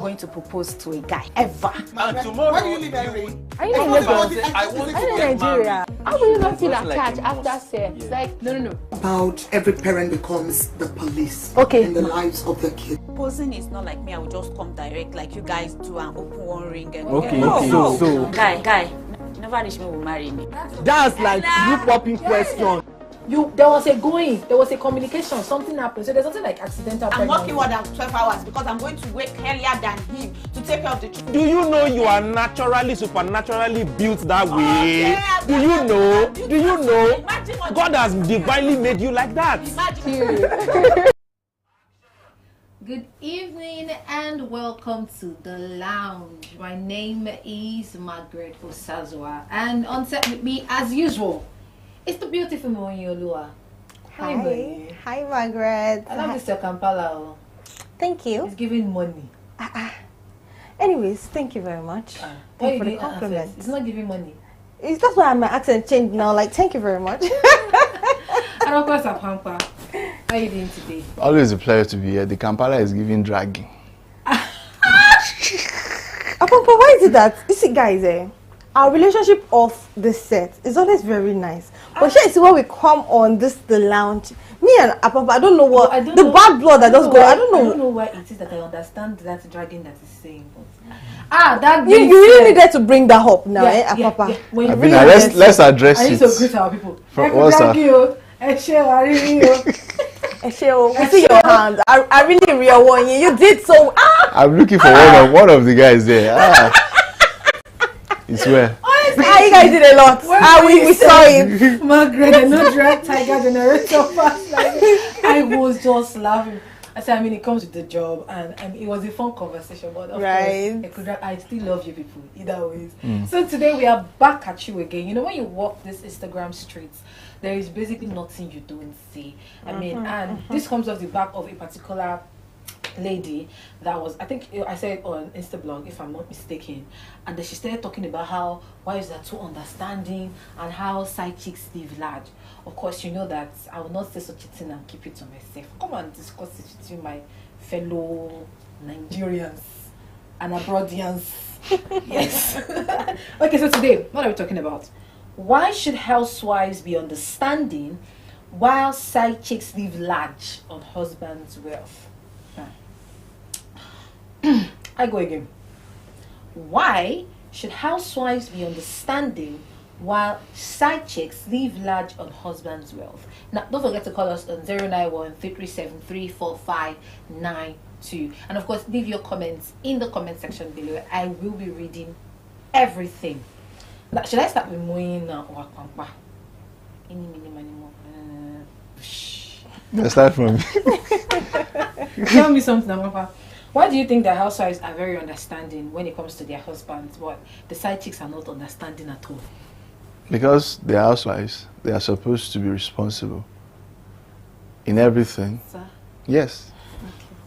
going to propose to a guy ever. And tomorrow, why do you live every? Are you in Lagos? I want to Are you in get Nigeria? married. How will you not feel Just like attached a after must. sex? Yeah. Like, no. About every parent becomes the police Okay. in the lives of the kid. Proposing is not like me. I will just come direct like you guys do and open one ring and Okay, no, okay, no. so- Guy, never reach me will marry me. That's like you popping question. There was a communication, something happened. So there's something like accidental I'm pregnancy. working more than 12 hours because I'm going to wake earlier than him to take care of the children. Do you know you are naturally, supernaturally built that way? yeah, Do you know? Do you know? Imagine what God has divinely made you like that. Imagine. Good evening and welcome to the lounge. My name is Margaret Osazwa, and on set with me as usual it's the beautiful Moyolua. Hi, Margaret. I love this your Kampala. Oh. Thank you. It's giving money. Anyways, thank you very much. Why Thank you for you the doing compliment. accent? It's not giving money. That's why my accent changed now. Like, thank you very much. And of course, Apampa. How are you doing today? Always a pleasure to be here. The Kampala is giving dragging. Apampa, why is it that? You see, guys, our relationship off the set is always very nice. But here is where we come on the lounge. Me and Apampa, I don't know what bad blood that just go. I don't know why it is that I understand that dragging that is saying. But that you really needed to bring that up now, Apampa. Yeah. When I you mean, really let's address I need to it. greet our people. What's that? I see your hands. I really real one. You did so. I'm looking for one of the guys there. It's where. You guys did a lot. We saw it. Margaret, no drag tiger generator fast. I was just laughing. I said, it comes with the job, and it was a fun conversation, but of course, I still love you people, either ways. So today we are back at you again. You know, when you walk this Instagram streets, there is basically nothing you don't see. And this comes off the back of a particular lady that was, I think I said on Instablog, if I'm not mistaken, and then she started talking about how wives are too understanding and how side chicks live large. Of course, you know that I will not say such a thing and keep it to myself. Come and discuss it between my fellow Nigerians and abroadians. Yes. Okay, so today, what are we talking about? Why should housewives be understanding while side chicks live large on husband's wealth? I go again. Why should housewives be understanding while side chicks live large on husband's wealth? Now, don't forget to call us on 091-337-34592. And of course, leave your comments in the comment section below. I will be reading everything. Now, should I start with Moina or Akwampa? Let's start from Tell me something, Amapa. Why do you think that housewives are very understanding when it comes to their husbands, but the side chicks are not understanding at all? Because they're housewives, they are supposed to be responsible in everything. Sir? Yes.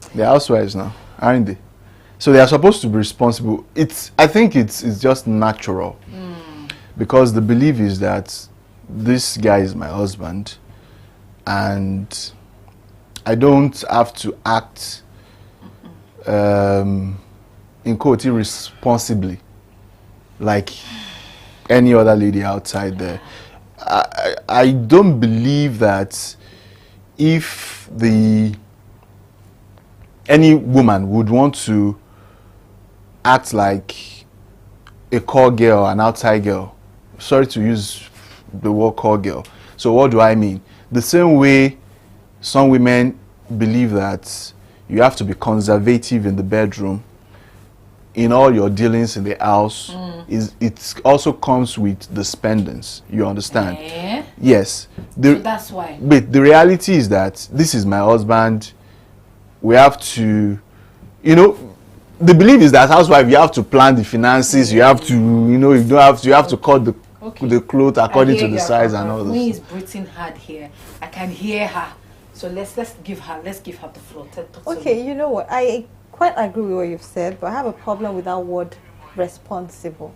Okay. They're housewives now, aren't they? So they are supposed to be responsible. I think it's just natural. Because the belief is that this guy is my husband and I don't have to act in quote irresponsibly like any other lady outside there. I don't believe that if any woman would want to act like a call girl, an outside girl. Sorry to use the word call girl. So what do I mean? The same way some women believe that you have to be conservative in the bedroom, in all your dealings in the house, it also comes with the spendings. You understand? Yes. So that's why. But the reality is that this is my husband. We have to, the belief is that housewife, you have to plan the finances. You have to, you have to cut the clothes according to the size and all this. When he's breathing hard here, I can hear her. So let's give her the floor. Okay, you know what? I quite agree with what you've said, but I have a problem with that word responsible.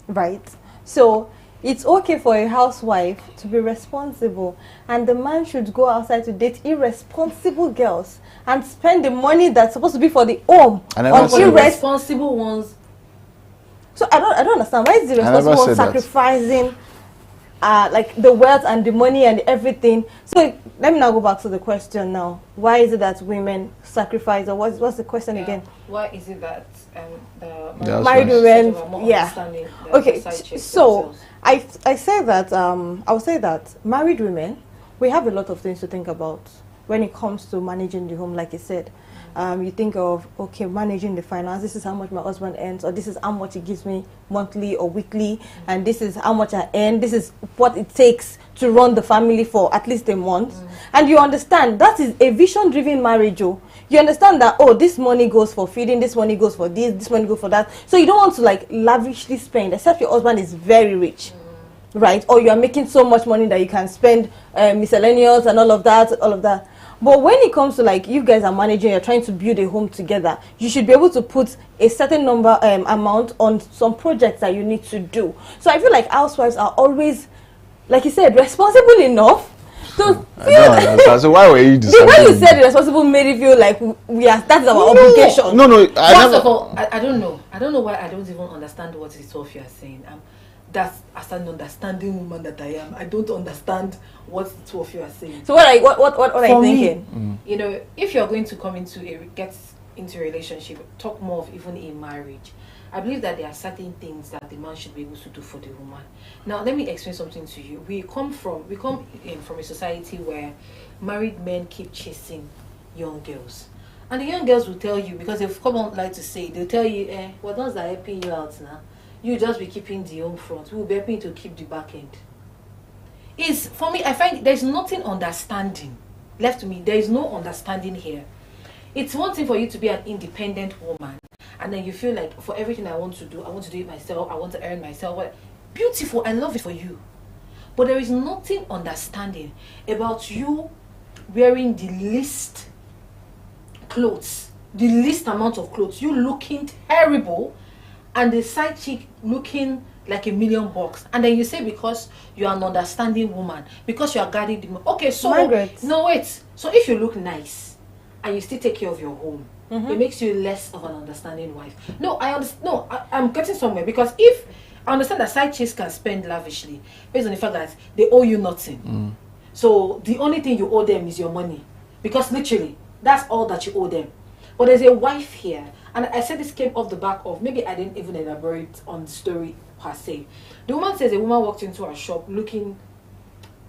Right? So it's okay for a housewife to be responsible, and the man should go outside to date irresponsible girls and spend the money that's supposed to be for the home on irresponsible ones. So I don't understand, why is the responsible one sacrificing like the wealth and the money and everything? So let me now go back to the question now. Why is it that women sacrifice, or what's the question again? Why is it that the married women, okay, so I say that I would say that married women, we have a lot of things to think about when it comes to managing the home. Like you said, you think of, okay, managing the finance, this is how much my husband earns, or this is how much he gives me monthly or weekly, and this is how much I earn, this is what it takes to run the family for at least a month. And you understand that is a vision driven marriage. You understand that, oh, this money goes for feeding, this money goes for this money goes for that. So you don't want to like lavishly spend, except your husband is very rich, right? Or you are making so much money that you can spend miscellaneous and all of that. But when it comes to like you guys are managing, you're trying to build a home together, you should be able to put a certain number amount on some projects that you need to do. So I feel like housewives are always, like you said, responsible enough to feel. So why were you the way you said responsible made it feel like we are, that's our obligation. No. First of all, I don't know. I don't know why I don't even understand what it is you are saying. That's as an understanding woman that I am. I don't understand what the two of you are saying. So what are you thinking? You know, if you're going to come into get into a relationship, talk more of even a marriage, I believe that there are certain things that the man should be able to do for the woman. Now, let me explain something to you. We come in from a society where married men keep chasing young girls. And the young girls will tell you, because they've come on like to say, they'll tell you, what does that helping you out now? You just be keeping the home front. We'll be helping to keep the back end. For me, I find there's nothing understanding left to me. There is no understanding here. It's one thing for you to be an independent woman, and then you feel like for everything I want to do it myself. I want to earn myself. Beautiful, I love it for you. But there is nothing understanding about you wearing the least clothes, the least amount of clothes, you looking terrible, and the side chick looking like $1,000,000, and then you say because you are an understanding woman, because you are guarding the okay, so Margaret. No, wait. So if you look nice and you still take care of your home, it makes you less of an understanding wife. No, I understand. No, I'm getting somewhere, because if I understand that side chicks can spend lavishly based on the fact that they owe you nothing. So the only thing you owe them is your money, because literally that's all that you owe them. But there's a wife here, and I said this came off the back of, maybe I didn't even elaborate on the story per se. The woman says a woman walked into her shop looking,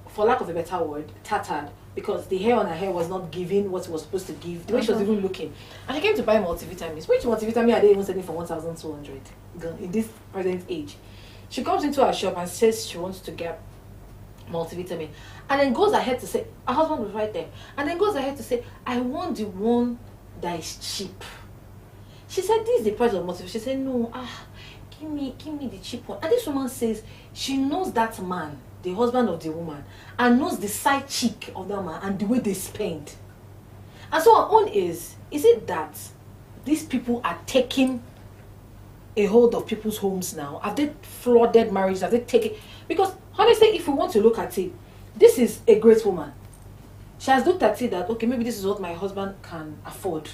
for lack of a better word, tattered, because the hair on her hair was not giving what it was supposed to give, the way she was even looking. And she came to buy multivitamins. Which multivitamin are they even selling for 1,200 in this present age? She comes into her shop and says she wants to get multivitamin, and then goes ahead to say, her husband was right there, and then goes ahead to say, I want the one that is cheap. She said, this is the price of multivitamin. She said, no, give me the cheap one. And this woman says she knows that man, the husband of the woman, and knows the side chick of that man and the way they spend. And so our own is it that these people are taking a hold of people's homes now? Have they flooded marriages? Have they taken? Because honestly, if we want to look at it, this is a great woman. She has looked at it that, okay, maybe this is what my husband can afford,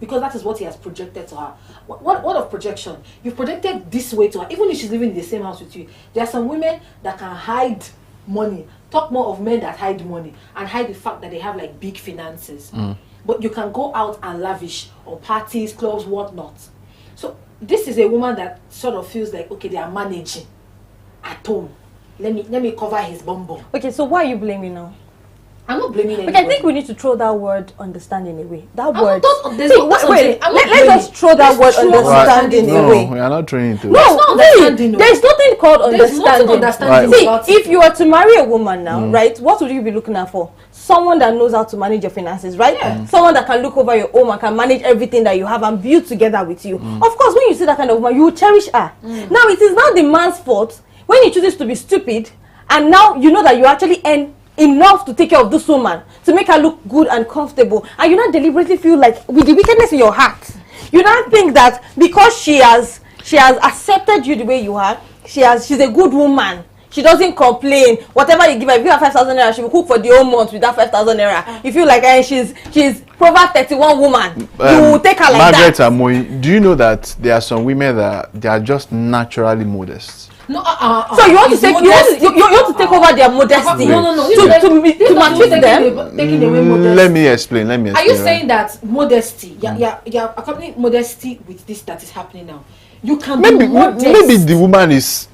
because that is what he has projected to her. What of projection? You've projected this way to her, even if she's living in the same house with you. There are some women that can hide money. Talk more of men that hide money and hide the fact that they have like big finances. But you can go out and lavish on parties, clubs, whatnot. So this is a woman that sort of feels like, okay, they are managing at home. Let me cover his bum bum. Okay, so why are you blaming now? I'm not blaming anybody. Okay, I think we need to throw that word understanding away. That word. Let's just throw that word understanding away. No, we are not trying to. No, there's nothing called understanding. See, if you are to marry a woman now, right, what would you be looking at for? Someone that knows how to manage your finances, right? Yeah. Someone that can look over your home and can manage everything that you have and build together with you. Of course, when you see that kind of woman, you will cherish her. Now, it is now the man's fault when he chooses to be stupid, and now you know that you actually earn enough to take care of this woman, to make her look good and comfortable, and you not deliberately feel like, with the wickedness in your heart, you not think that because she has accepted you the way you are, she's a good woman, she doesn't complain. Whatever you give her, if you have 5,000 naira, she will cook for the whole month with that 5,000 naira. If you like, she's Proverbs 31 woman, you will take her like Margaret that. Amoy, do you know that there are some women that they are just naturally modest? No, so you want to take over their modesty? No. To maltreat them? Taking away modesty. Let me explain. Are you saying that modesty? You're accompanying modesty with this that is happening now? You can be modest. Maybe the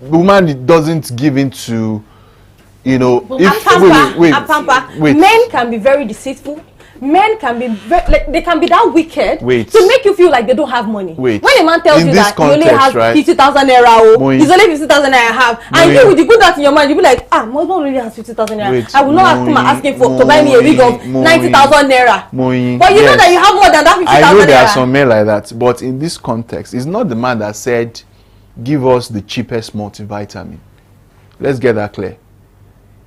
woman doesn't give into, you know. Wait. Men can be very deceitful. Men can be they can be that wicked to make you feel like they don't have money. When a man tells you that he only has 50,000 naira, he's only 50,000 naira I have, and you with the good that in your mind, you be like, my husband really has 50,000 naira. I will not ask him asking to buy me a wig of 90,000 naira. But you know that you have more than that 50,000 naira. I know there are some men like that, but in this context, it's not the man that said, "Give us the cheapest multivitamin." Let's get that clear.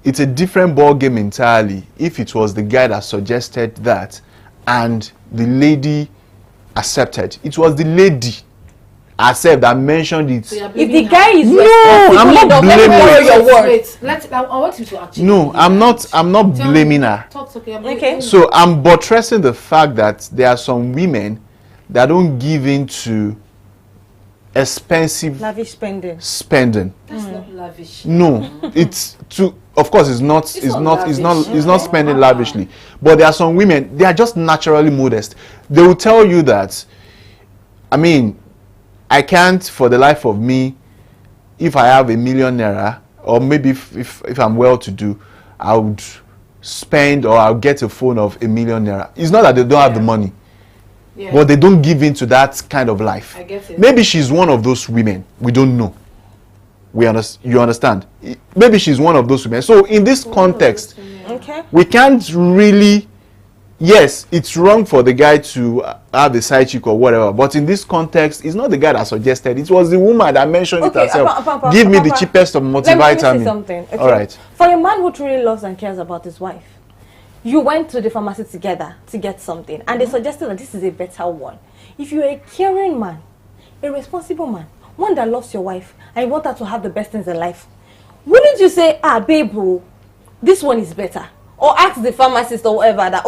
It's a different ball game entirely if it was the guy that suggested that and the lady accepted. It was the lady herself that mentioned it. So if the guy is I'm not blaming her. Wait. I want you to actually. No, I'm not blaming her. Okay. So I'm buttressing the fact that there are some women that don't give in to expensive lavish spending. That's not lavish. No, it's too. Of course, it's not spending lavishly. But there are some women, they are just naturally modest. They will tell you that, I mean, I can't for the life of me, if I have 1 million naira, or maybe if I'm well to do, I would spend or I'll get a phone of 1 million naira. It's not that they don't have the money. Yeah. But they don't give in to that kind of life. I get it. Maybe she's one of those women. We don't know. You understand? Maybe she's one of those women. So in this context, we can't really. Yes, it's wrong for the guy to have a side chick or whatever. But in this context, it's not the guy that suggested. It was the woman that mentioned it herself. Give me the cheapest of multivitamin. Let me say something. Okay. All right. For a man who truly loves and cares about his wife, you went to the pharmacy together to get something, and they suggested that this is a better one. If you're a caring man, a responsible man, one that loves your wife, and you want her to have the best things in life, wouldn't you say, babe, this one is better? Or ask the pharmacist or whatever that,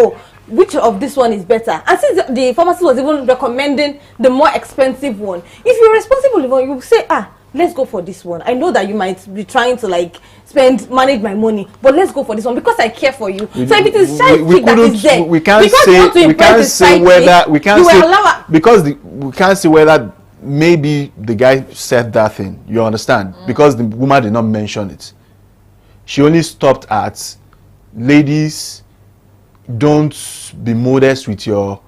which of this one is better? And since the pharmacist was even recommending the more expensive one, if you're responsible, you say, let's go for this one. I know that you might be trying to manage my money, but let's go for this one because I care for you. So if it is side-chick that is there, we can't say whether maybe the guy said that thing. You understand? Because the woman did not mention it. She only stopped at, ladies, don't be modest with your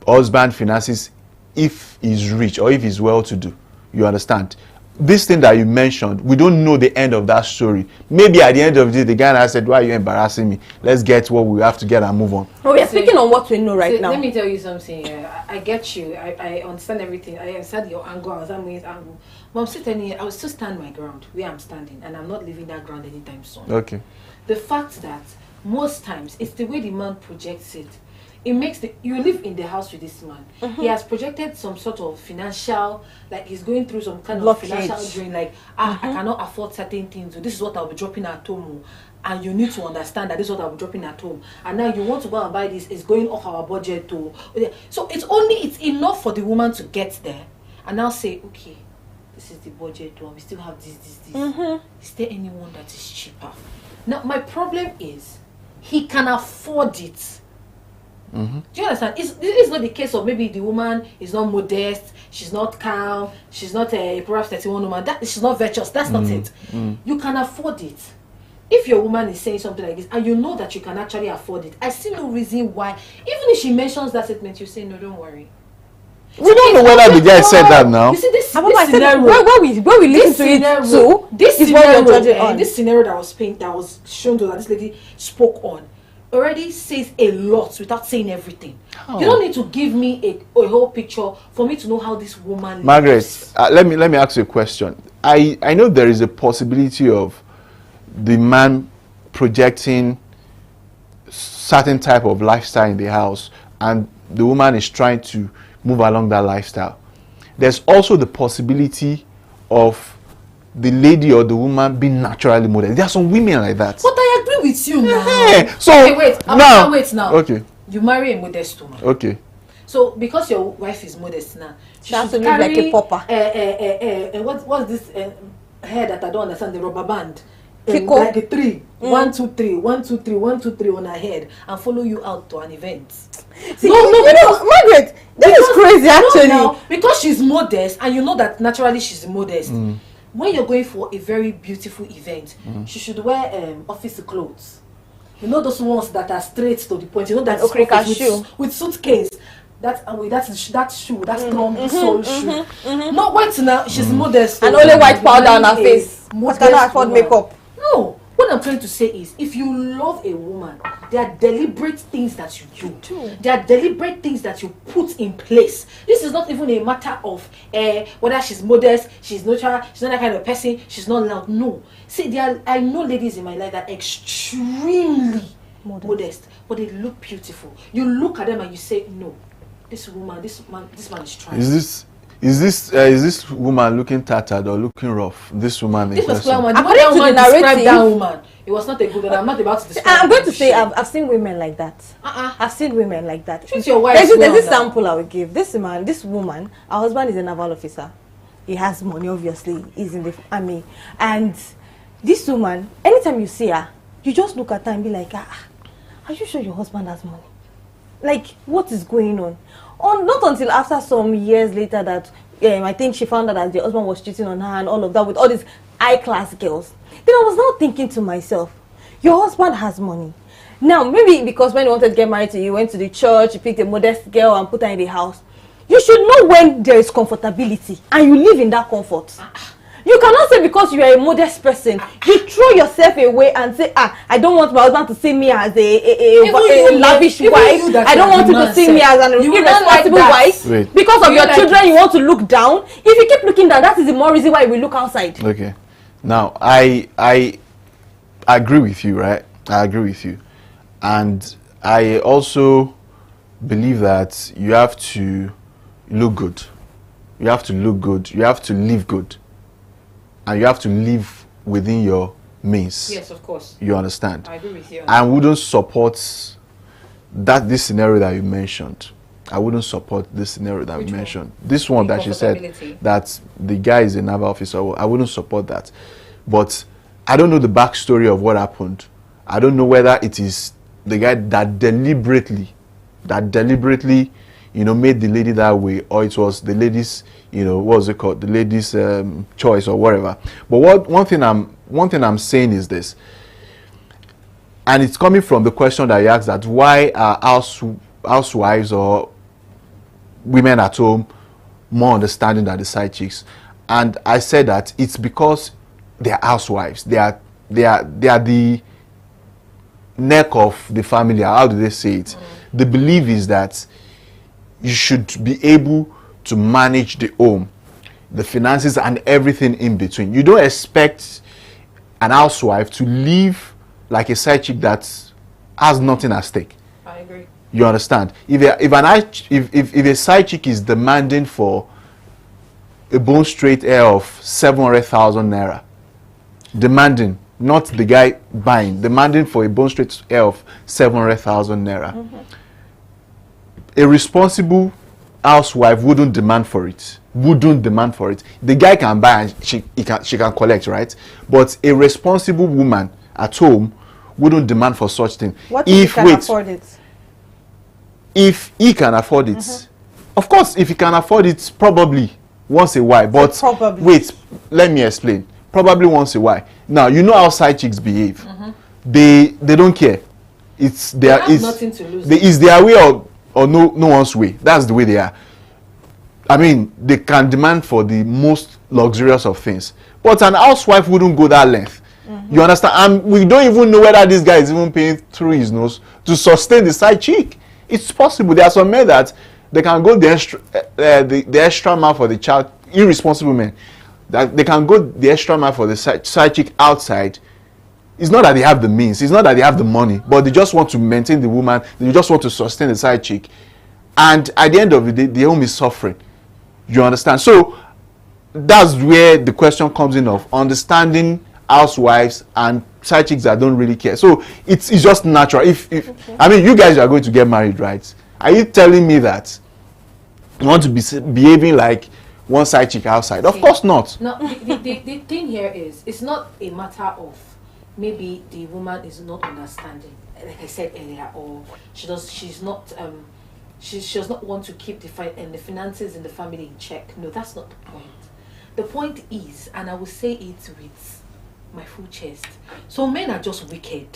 husband finances if he's rich or if he's well-to-do. You understand? This thing that you mentioned, we don't know the end of that story. Maybe at the end of the day, the guy has said, "Why are you embarrassing me? Let's get what we have to get and move on." Well, we are speaking on what we know right now. Let me tell you something. I get you. I understand everything. I understand your angle. I understand my angle. But I'm still telling you, I will still stand my ground where I'm standing, and I'm not leaving that ground anytime soon. Okay. The fact that most times it's the way the man projects it. It makes you live in the house with this man. He has projected some sort of financial, like he's going through some kind of financial drain. Like, I cannot afford certain things. So this is what I'll be dropping at home. And you need to understand that this is what I'll be dropping at home. And now you want to go and buy this. It's going off our budget too. So it's enough for the woman to get there and now say, okay, this is the budget too. We still have this. Is there anyone that is cheaper? Now my problem is he can afford it. Do you understand? This is not the case of maybe the woman is not modest, she's not calm, she's not a Proverbs 31 woman, she's not virtuous. That's not it. You can afford it. If your woman is saying something like this and you know that you can actually afford it, I see no reason why, even if she mentions that statement, you say, no, don't worry. We don't know whether the guy said that now. You see, this scenario, where we listen to it too, this scenario that was shown to that this lady spoke on already says a lot without saying everything. You don't need to give me a whole picture for me to know how this woman Margaret, let me ask you a question. I know there is a possibility of the man projecting certain type of lifestyle in the house and the woman is trying to move along that lifestyle. There's also the possibility of the lady or the woman be naturally modest. There are some women like that. But I agree with you now. So okay, wait now. Okay. You marry a modest woman. Okay. So because your wife is modest now, she has to look like a popper. What's this hair that I don't understand? The rubber band. Like a 3, 1, 2, 3, 1, 2, 3, 1, 2, 3 on her head and follow you out to an event. See, Margaret, this is crazy actually. Now, because she's modest and you know that naturally she's modest. When you're going for a very beautiful event, she should wear office clothes. You know those ones that are straight to the point. You know that with suitcase. That shoe, that strong sole shoe. No, wait now, she's modest. And only white powder on her face. But cannot afford makeup. No, what I'm trying to say is, if you love a woman, there are deliberate things that you do. There are deliberate things that you put in place. This is not even a matter of whether she's modest, she's neutral, she's not that kind of person, she's not loud. No. See, I know ladies in my life that are extremely modest, but they look beautiful. You look at them and you say, no, this man is trying. Is this woman looking tattered or looking rough? This woman. This was woman. According to the narrative, that woman. It was not a good one. I'm not about to describe. I'm going to say I've seen women like that. I've seen women like that. Your wife there's this sample I will give. This woman, her husband is a naval officer. He has money, obviously. He's in the army. And this woman, anytime you see her, you just look at her and be like, are you sure your husband has money? Like, what is going on? Not until after some years later that I think she found out that the husband was cheating on her and all of that with all these high-class girls. Then I was now thinking to myself, your husband has money. Now, maybe because when he wanted to get married to you, went to the church, you picked a modest girl and put her in the house. You should know when there is comfortability and you live in that comfort. You cannot say because you are a modest person, you throw yourself away and say, I don't want my husband to see me as a lavish wife. I don't want him to see me as an irresponsible wife. Because of your children, you want to look down. If you keep looking down, that is the more reason why we look outside. Okay. Now, I agree with you, right? I agree with you. And I also believe that you have to look good. You have to look good. You have to live good. And you have to live within your means. Yes, of course. You understand? I agree with you. I wouldn't support this scenario that you mentioned. I wouldn't support this scenario that you mentioned. This one that she said that the guy is a naval officer. I wouldn't support that. But I don't know the backstory of what happened. I don't know whether it is the guy that deliberately, made the lady that way, or it was the lady's, what was it called, the lady's choice or whatever. But one thing I'm saying is this, and it's coming from the question that you asked, that why are housewives or women at home more understanding than the side chicks? And I said that it's because they are housewives. They are the neck of the family. How do they say it? The belief is that you should be able to manage the home, the finances, and everything in between. You don't expect an housewife to live like a side chick that has nothing at stake. I agree. You understand? If a side chick is demanding for a bone straight hair of 700,000 naira, demanding, not the guy buying, demanding for a bone straight hair of 700,000 naira. A responsible housewife wouldn't demand for it. The guy can buy and she can collect, right? But a responsible woman at home wouldn't demand for such thing. What if he can afford it? If he can afford it, of course, if he can afford it, probably once a while. But wait, let me explain. Probably once a while. Now, you know how side chicks behave. They don't care. It's nothing to lose. It's their way or no one's way. That's the way they are. I mean, they can demand for the most luxurious of things. But an housewife wouldn't go that length. You understand? And we don't even know whether this guy is even paying through his nose to sustain the side chick. It's possible. There are some men that they can go the extra mile for the child, irresponsible men. That they can go the extra mile for the side chick outside. It's not that they have the means, it's not that they have the money, but they just want to maintain the woman, they just want to sustain the side chick. And at the end of the day, the home is suffering. You understand? So, that's where the question comes in of understanding housewives and side chicks that don't really care. So it's just natural. If I mean, you guys are going to get married, right? Are you telling me that you want to be behaving like one side chick outside? Of course not. No, the thing here is, it's not a matter of maybe the woman is not understanding, like I said earlier, or she does not want to keep the finances in the family in check. No, that's not the point. The point is, and I will say it with my full chest, so men are just wicked.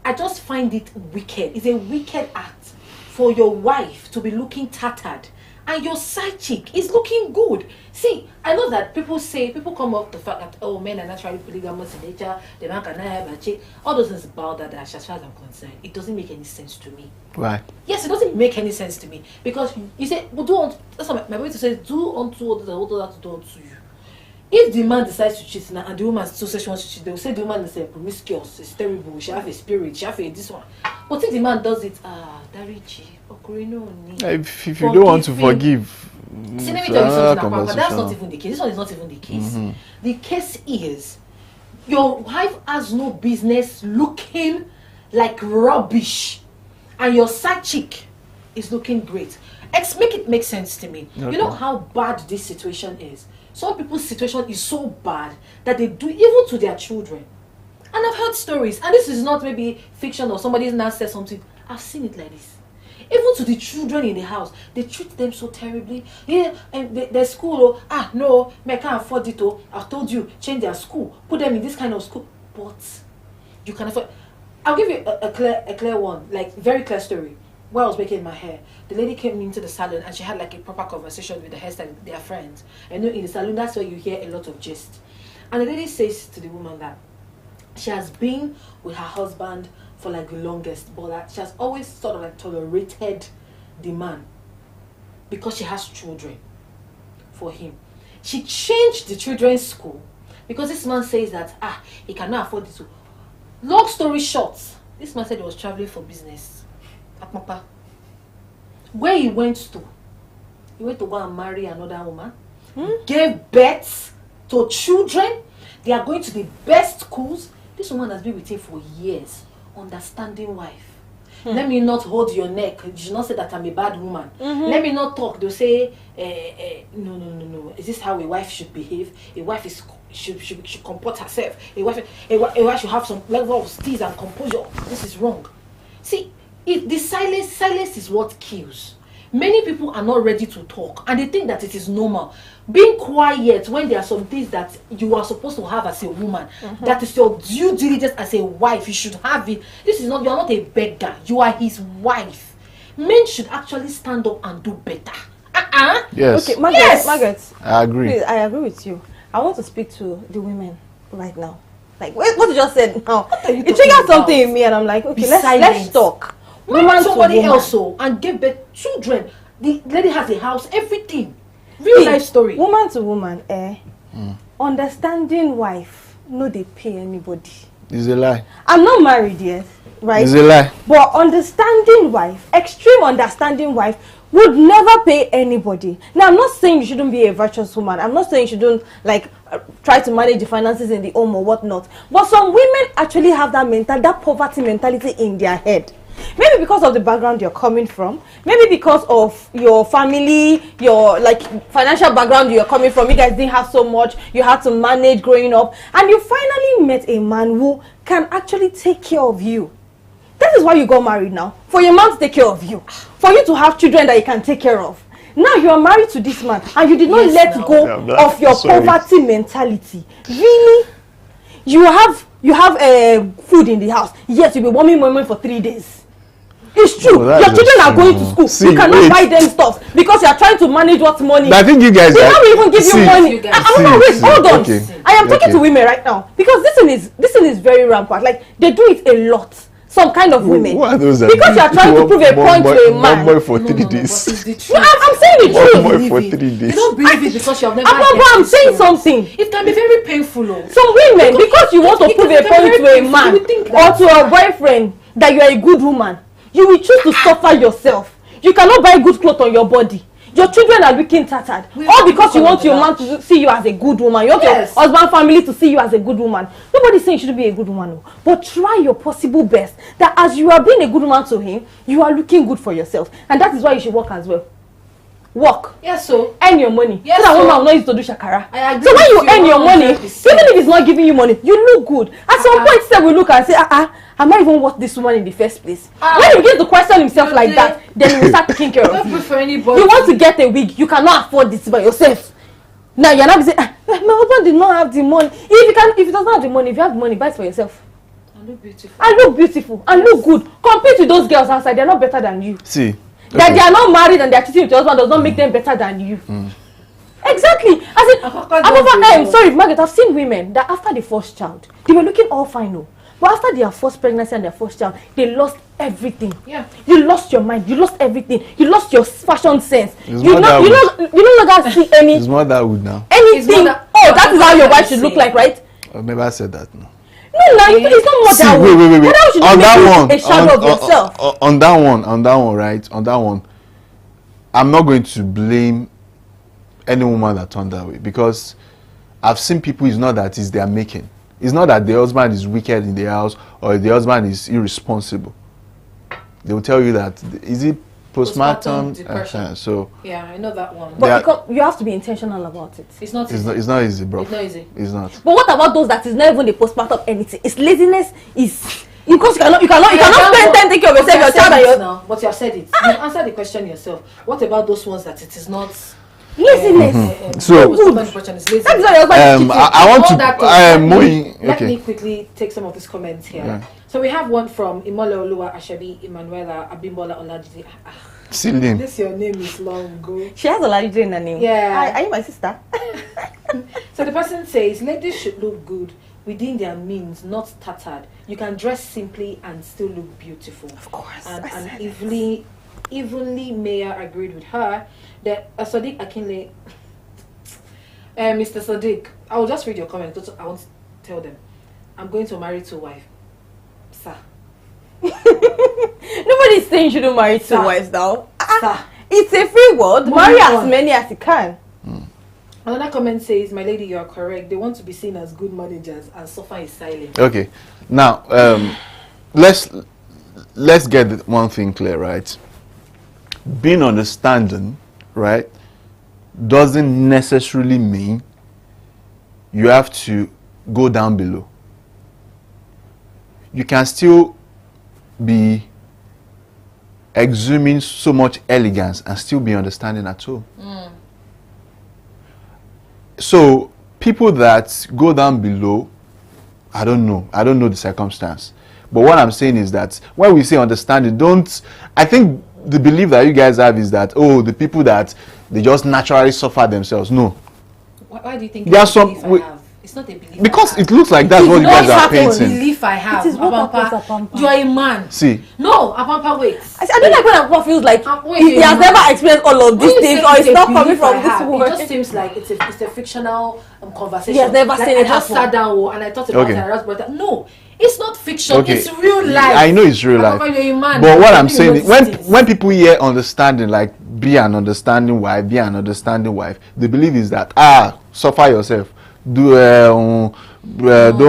I just find it wicked. It's a wicked act for your wife to be looking tattered and your side chick is looking good. See, I know that people come up the fact that, oh, men are naturally polygamous in nature, the man cannot have a chick. All those things about that, as far as I'm concerned, it doesn't make any sense to me. Why? Yes, it doesn't make any sense to me. Because you say, well, that's what my way to say, do unto others what others do unto you. If the man decides to cheat now and the woman still says she wants to cheat, they will say the woman is promiscuous, it's terrible, she have a spirit, she have a this one. But if the man does it, Darichi, if you don't want to forgive, see, let me tell you something about that. That's not even the case. This one is not even the case. The case is your wife has no business looking like rubbish and your side chick is looking great. Make it make sense to me. Okay. You know how bad this situation is? Some people's situation is so bad that they do even to their children. And I've heard stories, and this is not maybe fiction or somebody now said something. I've seen it like this. Even to the children in the house, they treat them so terribly. Yeah, and their school, no, I can't afford it. I've told you, change their school, put them in this kind of school. But you can afford. I'll give you a clear one, like very clear story. While I was making my hair, the lady came into the salon and she had like a proper conversation with the hairstylist, their friends. And in the salon, that's where you hear a lot of gist. And the lady says to the woman that she has been with her husband for like the longest, but that she has always sort of like tolerated the man because she has children for him. She changed the children's school because this man says that he cannot afford it. Long story short, this man said he was traveling for business. Where he went to go and marry another woman, gave birth to children. They are going to the best schools. This woman has been with him for years. Understanding wife. Let me not hold your neck. You should not say that I'm a bad woman. Let me not talk. They'll say, no. Is this how a wife should behave? A wife should comport herself. A wife should have some level of steeze and composure. This is wrong. See, the silence is what kills. Many people are not ready to talk and they think that it is normal. Being quiet when there are some things that you are supposed to have as a woman, that is your due diligence as a wife, you should have it. You are not a beggar, you are his wife. Men should actually stand up and do better. Yes. Okay, Margaret. I agree. Please, I agree with you. I want to speak to the women right now. Like what you just said now. It triggered something in me and I'm like, okay, let's talk. Woman somebody else and give birth children. The lady has a house, everything. Real life story. Woman to woman, understanding wife, no they pay anybody. It's a lie. I'm not married yet, right? It's a lie. But understanding wife, extreme understanding wife, would never pay anybody. Now, I'm not saying you shouldn't be a virtuous woman. I'm not saying you shouldn't try to manage the finances in the home or whatnot. But some women actually have that poverty mentality in their head. Maybe because of the background you're coming from, maybe because of your family, your financial background you're coming from. You guys didn't have so much, you had to manage growing up, and you finally met a man who can actually take care of you. That is why you got married now, for your man to take care of you, for you to have children that you can take care of. Now you are married to this man and you did not let go of your poverty mentality. Really? You have food in the house, yes, you'll be warming for 3 days. It's true. Your children are going to school. You cannot buy them stuff because you are trying to manage what money. I think you guys. They don't even give you money. Hold on. Okay. I am talking to women right now because this thing is very rampant. Like they do it a lot. Some kind of women. What are those because you are trying to prove a point to a man. One boy for 3 days. I'm saying the truth. One boy for 3 days. You don't believe it because you have never. I'm saying something. It can be very painful. Some women, because you want to prove a point to a man or to a boyfriend that you are a good woman, you will choose to suffer yourself. You cannot buy good clothes on your body. Your children are looking tattered. All because you want your man to see you as a good woman. You want your husband family to see you as a good woman. Nobody's saying you shouldn't be a good woman. No. But try your possible best that as you are being a good woman to him, you are looking good for yourself. And that is why you should work as well. Work. Yes, so earn your money. Yes, so that so woman will not use to do shakara. I agree so when you with earn your money, 100%. even if it's not giving you money, you look good. At some point, say we look and say, am I even worth this woman in the first place? When he begins to question himself like that, then he will start taking care of you. For anybody. You want to get a wig, you cannot afford this by yourself. Now you're not saying, my husband did not have the money. If he doesn't have the money, if you have the money, buy it for yourself. And look beautiful. And look beautiful. And look good. Compete with those girls outside, they're not better than you. See. That they are not married and they are cheating with your husband does not make them better than you. Exactly. Sorry, Margaret, I've seen women that after the first child, they were looking all fine, no. But after their first pregnancy and their first child, they lost everything. Yeah. You lost your mind. You lost everything. You lost your fashion sense. You no longer see any. It's not that wood now. Anything. That is how your wife should look like, right? I've never said that. No. No, it's not more that way. Wait. On that one, a shadow of yourself. On that one, right? On that one, I'm not going to blame any woman that turned that way because I've seen people. It's not that it's their making. It's not that the husband is wicked in the house or the husband is irresponsible. They will tell you that is it postpartum depression. So yeah, I know that one. But you have to be intentional about it. It's not easy, bro. It's not easy. It's not. But what about those that is not even the postpartum anything? It's laziness. Is because you cannot spend time taking of yourself, your child, and your. Now, but you have said it. You answered the question yourself. What about those ones that it is not? Laziness. So I want to. Let me quickly take some of these comments here. Yeah. So we have one from Imola Oluwa Ashabi Emanuela Abimbola Olajide. Celine. This your name is long go. She has Olajide in her name. Yeah. Are you my sister? So the person says ladies should look good within their means, not tattered. You can dress simply and still look beautiful. Of course. And evenly Maya agreed with her. That Sadiq Akinle, Mr. Sadiq, I will just read your comment. I want to tell them, I'm going to marry two wives, sir. Nobody's saying you shouldn't marry two wives now. Sir. It's a free world. Marry as many as you can. Another comment says, my lady, you are correct. They want to be seen as good managers and suffer in silence. Okay, now let's get one thing clear, right? Being understanding, right, doesn't necessarily mean you have to go down below. You can still be exhuming so much elegance and still be understanding at all. So people that go down below, I don't know the circumstance, but what I'm saying is that when we say understanding, I think the belief that you guys have is that the people that they just naturally suffer themselves. No. Why do you think there are some? It's not a belief. Because it looks like that's what you guys are painting. It's not a belief I have. It is what Apampa. You are a man. See. No, Apampa, wait. I don't like when Apampa feels like he has never experienced all of these things, or it's not coming from this world. It just seems like it's a fictional conversation. He has never seen it happen. I just sat down and I thought about it and I just brought it. No. It's not fiction. It's real life. I know it's real life. But what I'm saying is when people hear understanding, like be an understanding wife, the belief is that suffer yourself, don't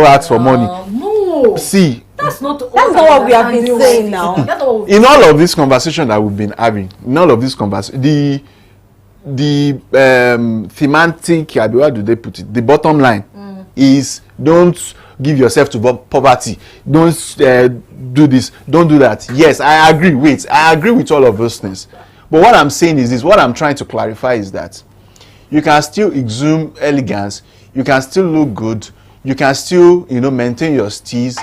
ask for money. No. See, that's not what we have been saying now. In all of this conversation that we've been having, the thematic, how do they put it? The bottom line is don't give yourself to poverty. Don't do this. Don't do that. Yes, I agree. I agree with all of those things. But what I'm saying is this. What I'm trying to clarify is that you can still exude elegance. You can still look good. You can still, maintain your steez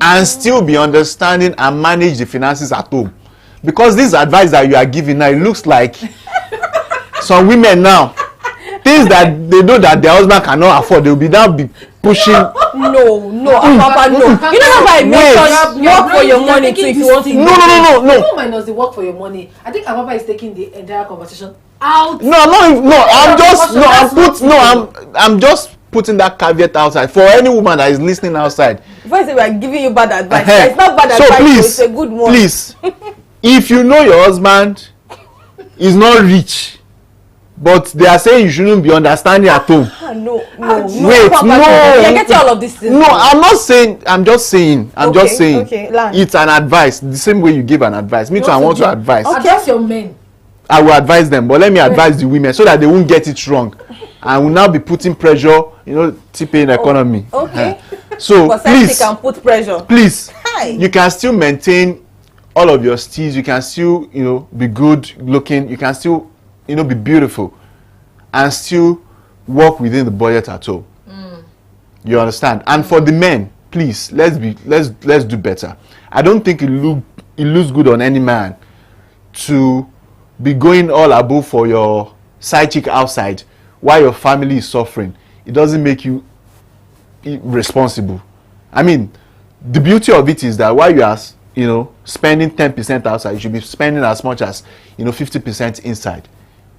and still be understanding and manage the finances at home. Because this advice that you are giving now, it looks like some women now, things that they know that their husband cannot afford, they will be now be pushing. No. Apampa, no. You know how I mentioned work for your money too if you want to. No. No minus the work for your money. I think Apampa is taking the entire conversation out. I'm just putting that caveat outside for any woman that is listening outside. If I say we are giving you bad advice, it's not bad advice. Please, it's a good one. Please, if you know your husband is not rich, But they are saying you shouldn't be understanding at home. No. Wait, Papa, no. You're getting all of this. No, I'm not saying. I'm just saying. Okay, land. It's an advice. The same way you give an advice. Me too. I want to advise. Advise your men. I will advise them, but let me advise the women so that they won't get it wrong. I will now be putting pressure, tipping economy. Okay. So But please, can put pressure. please, Hi. you can still maintain all of your steez. You can still, be good looking. You can still, be beautiful, and still work within the budget at all. You understand? And for the men, please, let's do better. I don't think it looks good on any man to be going all above for your side chick outside while your family is suffering. It doesn't make you responsible. I mean, the beauty of it is that while you are, spending 10% outside, you should be spending as much as, 50% inside.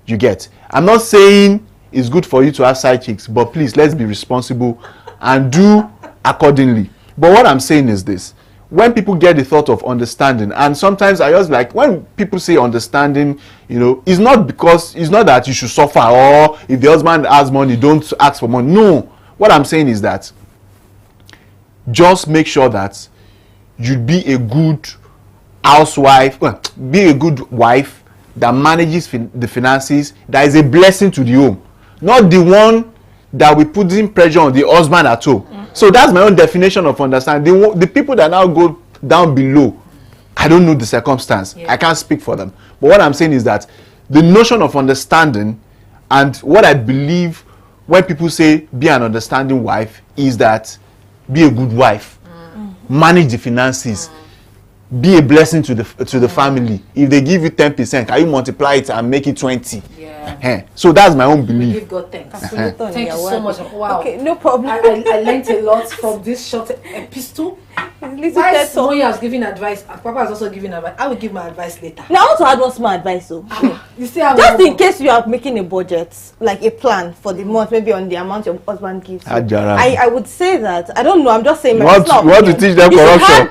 You get? I'm not saying it's good for you to have side chicks, but please, let's be responsible and do accordingly. But what I'm saying is this. When people get the thought of understanding, and sometimes I just like when people say understanding, it's not that you should suffer, or if the husband has money, don't ask for money. No. What I'm saying is that just make sure that you be a good housewife, be a good wife that manages the finances, that is a blessing to the home, not the one that we put in pressure on the husband at home. So that's my own definition of understanding. The people that now go down below, I don't know the circumstance. I can't speak for them. But what I'm saying is that the notion of understanding, and what I believe when people say be an understanding wife, is that be a good wife, manage the finances, be a blessing to the family. If they give you 10%, can you multiply it and make it 20? Yeah. So that's my own belief. Give God thanks. Thank you so much. Wow. Okay, no problem. I learned a lot from this short epistle. Whilst Moya was giving advice, and Papa was also giving advice, I will give my advice later. Now I want to add one small advice though. You see how just in case you are making a budget, like a plan for the month, maybe on the amount your husband gives you. I would say that, I don't know, I'm just saying you want to teach them corruption?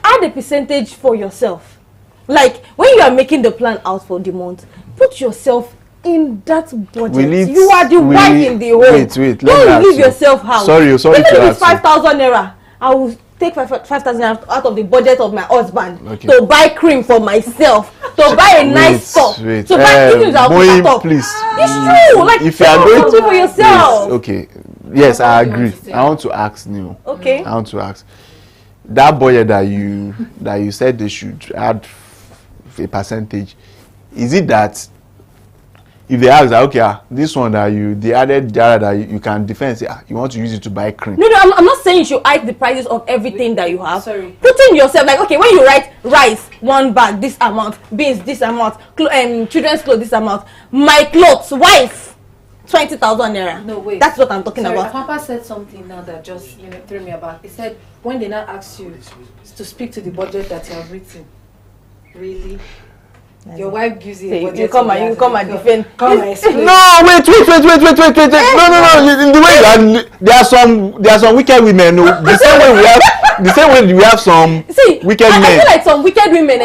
Add a percentage for yourself. Like when you are making the plan out for the month, put yourself in that budget. You are the wife in the home. Wait. Don't leave yourself out. Sorry even if it's 5,000 naira, I will take 5,000 naira out of the budget of my husband to buy cream for myself, to buy a nice top, to buy things that will top. Please. It's true. Like if you are going to for yourself. Okay. Yes, I agree. I want to ask Neil. Okay. I want to ask that budget that you said they should add a percentage. Is it that if they ask that, okay, this one that the added data that you can defend, say, you want to use it to buy cream? No, I'm not saying you should hike the prices of everything that you have. Sorry. Putting yourself, like, okay, when you write rice, 1 bag, this amount, beans, this amount, children's clothes, this amount, my clothes, wife, 20,000 naira. No, wait. That's what I'm talking about. Papa said something now that just threw me aback. He said when they now ask you to speak to the budget that you have written, really? Your wife gives you a budget. You come and defend. Come and explain. No, wait. No. In the way there are some wicked women. No, the same way we have some wicked men. I feel like some wicked women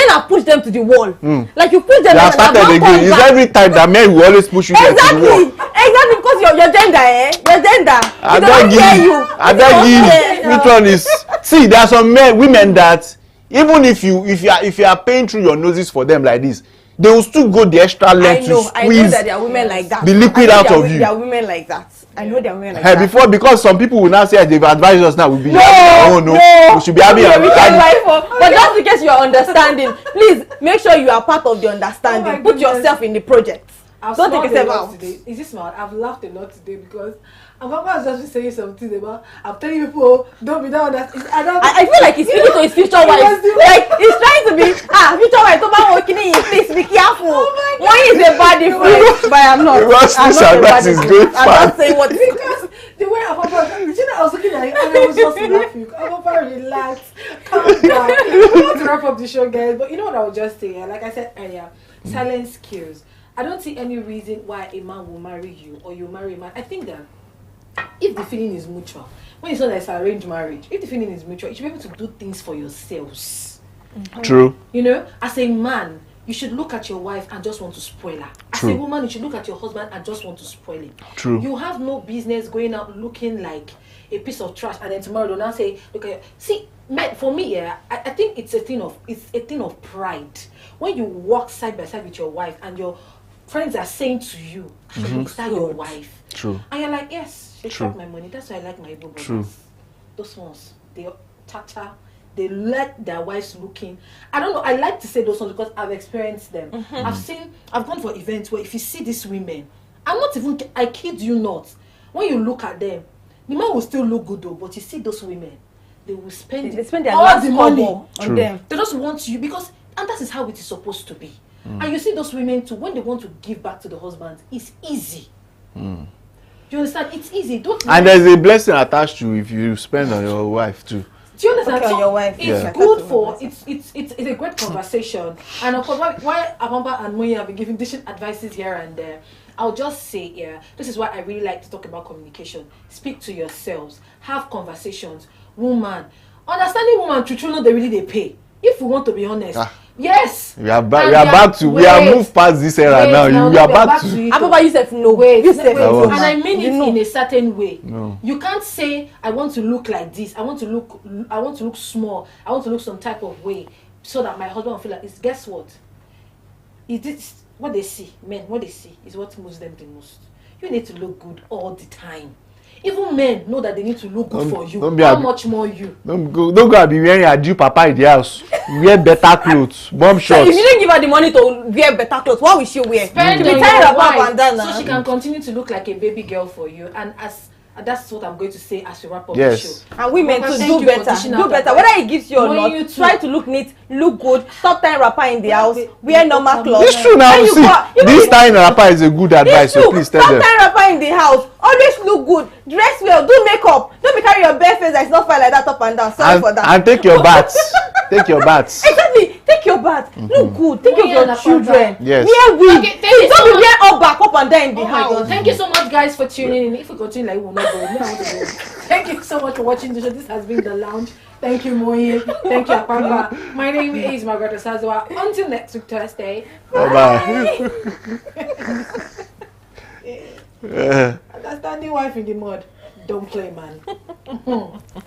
have pushed them to the wall. Like you push them. They have started again. It's every time that men will always push you to the wall. Exactly, because your gender, your gender. I beg you. Which one is? See, there are some women that even if you are paying through your noses for them like this, they will still go the extra length to squeeze. I know that there are women like that. The liquid out of you. There are women like that. I know there are women like that. Before, because some people will now say they've advised us now, we'll be we should be having a but just in case you are understanding, please make sure you are part of the understanding. Put yourself in the project. Don't take yourself out. Today. Is this smart? I've laughed a lot today because Papa has just saying something about I'm telling people don't be down that I feel like he's speaking to his future wife. Like he's trying to be future wife, please be careful. One is a bad difference, but I'm not. I'm not saying what because the way Papa, I was looking at him and I was just laughing. Papa, relax, calm down. We want to wrap up the show, guys, but you know what I was just saying, like I said earlier, silence kills. I don't see any reason why a man will marry you or you marry a man. I think that if the feeling is mutual, when it's not like arranged marriage, if the feeling is mutual, you should be able to do things for yourselves. True. As a man, you should look at your wife and just want to spoil her. True. As a woman, you should look at your husband and just want to spoil him. True. You have no business going out looking like a piece of trash, and then tomorrow they'll now say, look at you. See, for me, yeah, I think it's a thing of pride. When you walk side by side with your wife and your friends are saying to you, is that your wife? True. And you're like, yes, she True. track my money. That's why I like my Igbo brothers. True. Those ones, they tata. They let their wives looking. I don't know. I like to say those ones because I've experienced them. I've gone for events where if you see these women, I kid you not. When you look at them, the man will still look good though. But you see those women, they will spend their all last the money on them. They just want you because, and that is how it is supposed to be. And you see those women too, when they want to give back to the husband, it's easy. You understand? It's easy. And there's a blessing attached to if you spend on your wife too. Do you understand? Okay, on your wife. It's good for it's a great conversation. And of course, why Abamba and Moyi have been giving different advices here and there, I'll just say, yeah, this is why I really like to talk about communication. Speak to yourselves, have conversations. Woman, understanding woman, true, no, they pay. If we want to be honest, yes. We are moved past this era now. We are back to. Ababa, you said no. Wait, You said no. and I mean it in a certain way. No. You can't say I want to look like this. I want to look small. I want to look some type of way so that my husband will feel like this. Guess what? Is this what they see? Men, what they see is what moves them the most. You need to look good all the time. Even men know that they need to look good for you. How much more you? Don't go and be wearing a Jew papa in the house. Wear better clothes. Bomb So shots. if you didn't give her the money to wear better clothes, what will she wear? Spend She on be tired your of her wife bandana. so she can continue to look like a baby girl for you. And that's what I'm going to say as we wrap up Yes. the show. And women Thank to you do for better. dishing Do out better. advice. Whether it gives you or When you not, too- try to look neat, look good. Stop tying wrapper in the house. Wear normal clothes. It's true now. When you See, go- this tying wrapper is a good advice. So please tell Stop them. tying wrapper in the house. Always look good. Dress well. Do makeup. Don't be carrying your bare face that's not fine like that up and down. Sorry for that. And take your baths. Take your baths. Exactly. Take your bath. Look good. Take care of Wear your an children. Yes. Wear wig. Okay, thank you so Don't be much. wear all back up and down in the Oh my house. God. Thank you so much, guys, for tuning in. If we continue like we will not go. No, I want to go. Thank you so much for watching the show. This has been The Lounge. Thank you, Moyi. Thank you, Apanga. My name is Margaret Osazwa. Until next week, Thursday. Bye. Understanding wife in the mud. Don't play, man.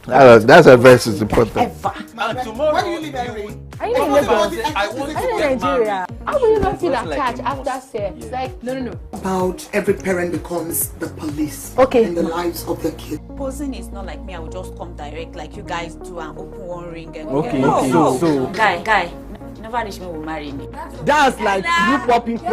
That's advice is important. Where do you live, Henry? Are you in Lagos? I want to Are you in get Nigeria? married. How will you not feel Just like attached a after boss. sex? Yes. Like, no. About every parent becomes the police Okay. in the lives of their kids. Posing is not like me. I will just come direct like you guys do and open one ring. And Okay, No, okay. no. So Guy, you never reach me will marry me. that's like you popping question.